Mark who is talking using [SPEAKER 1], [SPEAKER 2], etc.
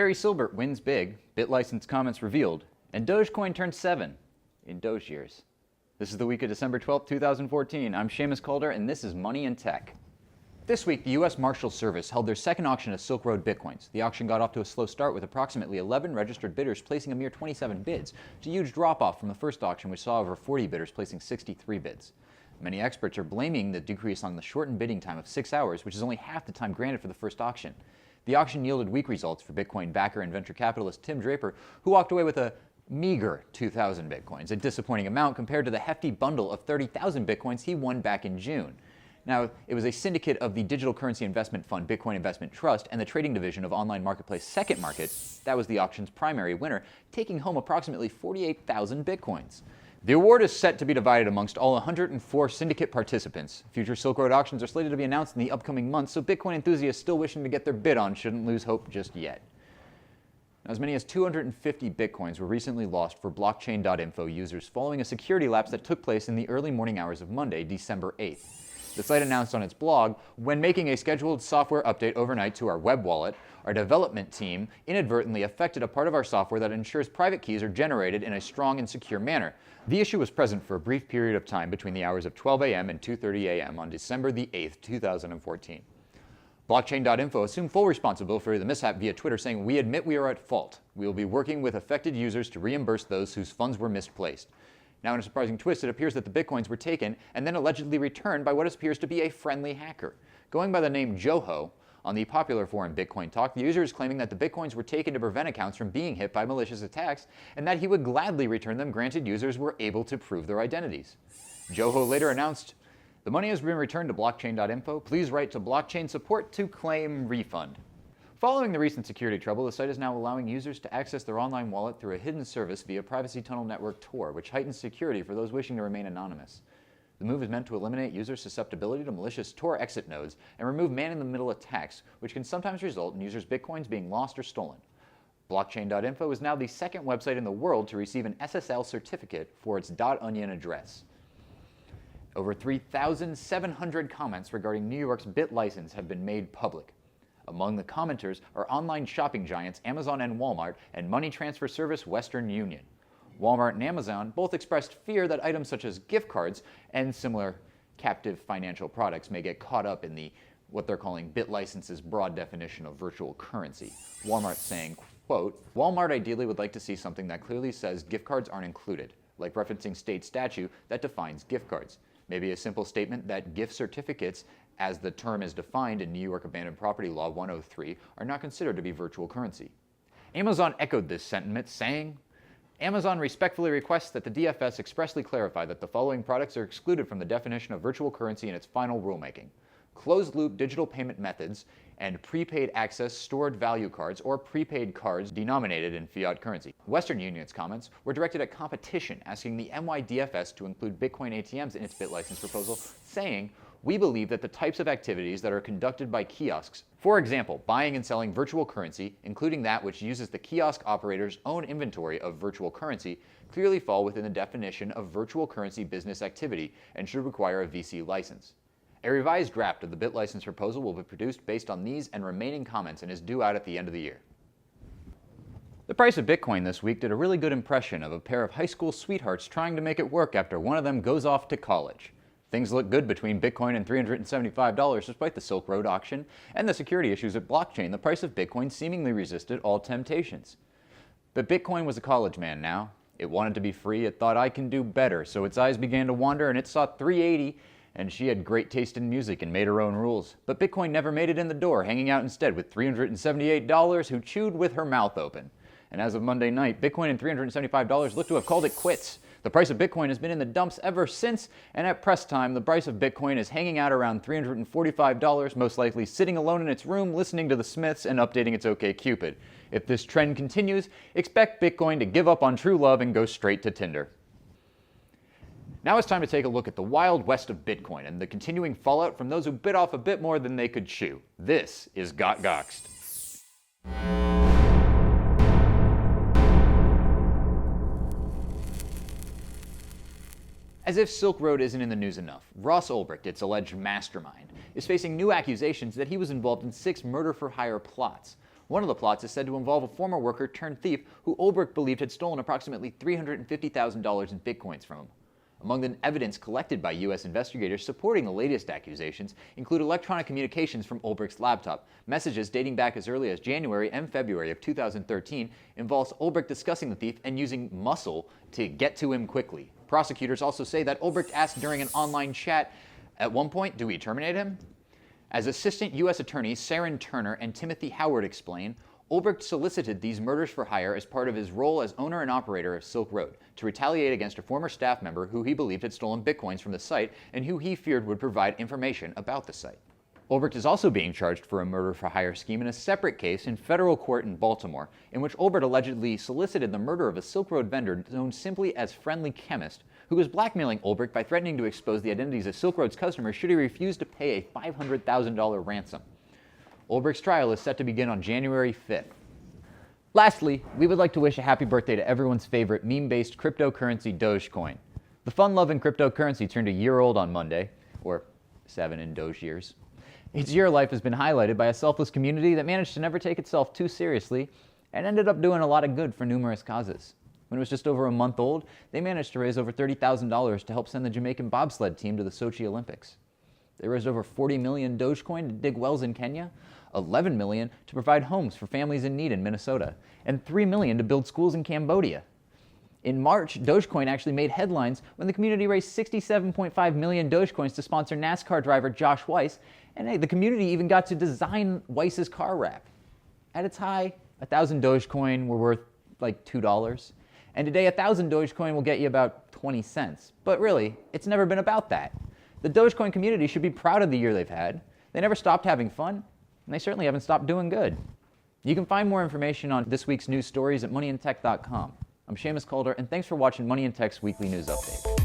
[SPEAKER 1] Larry Silbert wins big, BitLicense comments revealed, and Dogecoin turns 7 in Doge years. This is the week of December 12th, 2014. I'm Seamus Calder, and this is Money in Tech. This week, the US Marshals Service held their second auction of Silk Road Bitcoins. The auction got off to a slow start with approximately 11 registered bidders placing a mere 27 bids. It's a huge drop-off from the first auction, which saw over 40 bidders placing 63 bids. Many experts are blaming the decrease on the shortened bidding time of 6 hours, which is only half the time granted for the first auction. The auction yielded weak results for Bitcoin backer and venture capitalist Tim Draper, who walked away with a meager 2,000 Bitcoins, a disappointing amount compared to the hefty bundle of 30,000 Bitcoins he won back in June. Now, it was a syndicate of the digital currency investment fund Bitcoin Investment Trust and the trading division of online marketplace SecondMarket that was the auction's primary winner, taking home approximately 48,000 Bitcoins. The award is set to be divided amongst all 104 syndicate participants. Future Silk Road auctions are slated to be announced in the upcoming months, so Bitcoin enthusiasts still wishing to get their bid on shouldn't lose hope just yet. Now, as many as 250 Bitcoins were recently lost for Blockchain.info users following a security lapse that took place in the early morning hours of Monday, December 8th. The site announced on its blog, when making a scheduled software update overnight to our web wallet, our development team inadvertently affected a part of our software that ensures private keys are generated in a strong and secure manner. The issue was present for a brief period of time between the hours of 12 a.m. and 2:30 a.m. on December the 8th, 2014. Blockchain.info assumed full responsibility for the mishap via Twitter, saying, "We admit we are at fault. We will be working with affected users to reimburse those whose funds were misplaced." Now, in a surprising twist, it appears that the Bitcoins were taken and then allegedly returned by what appears to be a friendly hacker. Going by the name Joho, on the popular forum Bitcoin Talk, the user is claiming that the Bitcoins were taken to prevent accounts from being hit by malicious attacks and that he would gladly return them granted users were able to prove their identities. Joho later announced, "The money has been returned to Blockchain.info. Please write to blockchain support to claim refund." Following the recent security trouble, the site is now allowing users to access their online wallet through a hidden service via Privacy Tunnel Network Tor, which heightens security for those wishing to remain anonymous. The move is meant to eliminate user susceptibility to malicious Tor exit nodes and remove man-in-the-middle attacks, which can sometimes result in users' Bitcoins being lost or stolen. Blockchain.info is now the second website in the world to receive an SSL certificate for its .onion address. Over 3,700 comments regarding New York's BitLicense have been made public. Among the commenters are online shopping giants Amazon and Walmart and money transfer service Western Union. Walmart and Amazon both expressed fear that items such as gift cards and similar captive financial products may get caught up in what they're calling BitLicense's broad definition of virtual currency. Walmart saying, quote, "Walmart ideally would like to see something that clearly says gift cards aren't included, like referencing state statute that defines gift cards. Maybe a simple statement that gift certificates, as the term is defined in New York Abandoned Property Law 103, are not considered to be virtual currency." Amazon echoed this sentiment, saying, "Amazon respectfully requests that the DFS expressly clarify that the following products are excluded from the definition of virtual currency in its final rulemaking: closed-loop digital payment methods and prepaid access stored value cards or prepaid cards denominated in fiat currency." Western Union's comments were directed at competition, asking the NYDFS to include Bitcoin ATMs in its BitLicense proposal, saying, "We believe that the types of activities that are conducted by kiosks, for example, buying and selling virtual currency, including that which uses the kiosk operator's own inventory of virtual currency, clearly fall within the definition of virtual currency business activity and should require a VC license." A revised draft of the BitLicense proposal will be produced based on these and remaining comments and is due out at the end of the year. The price of Bitcoin this week did a really good impression of a pair of high school sweethearts trying to make it work after one of them goes off to college. Things look good between Bitcoin and $375 despite the Silk Road auction and the security issues at Blockchain. The price of Bitcoin seemingly resisted all temptations. But Bitcoin was a college man now. It wanted to be free. It thought, "I can do better." So its eyes began to wander and it saw 380, and she had great taste in music and made her own rules. But Bitcoin never made it in the door, hanging out instead with $378 who chewed with her mouth open. And as of Monday night, Bitcoin and $375 look to have called it quits. The price of Bitcoin has been in the dumps ever since, and at press time, the price of Bitcoin is hanging out around $345, most likely sitting alone in its room, listening to the Smiths and updating its OKCupid. If this trend continues, expect Bitcoin to give up on true love and go straight to Tinder. Now it's time to take a look at the wild west of Bitcoin and the continuing fallout from those who bit off a bit more than they could chew. This is Gox'd. As if Silk Road isn't in the news enough, Ross Ulbricht, its alleged mastermind, is facing new accusations that he was involved in 6 murder-for-hire plots. One of the plots is said to involve a former worker turned thief who Ulbricht believed had stolen approximately $350,000 in bitcoins from him. Among the evidence collected by U.S. investigators supporting the latest accusations include electronic communications from Ulbricht's laptop. Messages dating back as early as January and February of 2013 involves Ulbricht discussing the thief and using muscle to get to him quickly. Prosecutors also say that Ulbricht asked during an online chat, "At one point, do we terminate him?" As Assistant U.S. Attorneys Saren Turner and Timothy Howard explain, Ulbricht solicited these murders for hire as part of his role as owner and operator of Silk Road to retaliate against a former staff member who he believed had stolen bitcoins from the site and who he feared would provide information about the site. Ulbricht is also being charged for a murder for hire scheme in a separate case in federal court in Baltimore, in which Ulbricht allegedly solicited the murder of a Silk Road vendor known simply as Friendly Chemist, who was blackmailing Ulbricht by threatening to expose the identities of Silk Road's customers should he refuse to pay a $500,000 ransom. Ulbricht's trial is set to begin on January 5th. Lastly, we would like to wish a happy birthday to everyone's favorite meme-based cryptocurrency Dogecoin. The fun-loving cryptocurrency turned a year old on Monday, or 7 in Doge years. Its year of life has been highlighted by a selfless community that managed to never take itself too seriously and ended up doing a lot of good for numerous causes. When it was just over a month old, they managed to raise over $30,000 to help send the Jamaican bobsled team to the Sochi Olympics. They raised over 40 million Dogecoin to dig wells in Kenya, 11 million to provide homes for families in need in Minnesota, and 3 million to build schools in Cambodia. In March, Dogecoin actually made headlines when the community raised 67.5 million Dogecoins to sponsor NASCAR driver Josh Weiss, and hey, the community even got to design Weiss's car wrap. At its high, 1,000 Dogecoin were worth like $2, and today 1,000 Dogecoin will get you about 20 cents. But really, it's never been about that. The Dogecoin community should be proud of the year they've had. They never stopped having fun, and they certainly haven't stopped doing good. You can find more information on this week's news stories at moneyandtech.com. I'm Seamus Calder, and thanks for watching Money and Tech's weekly news update.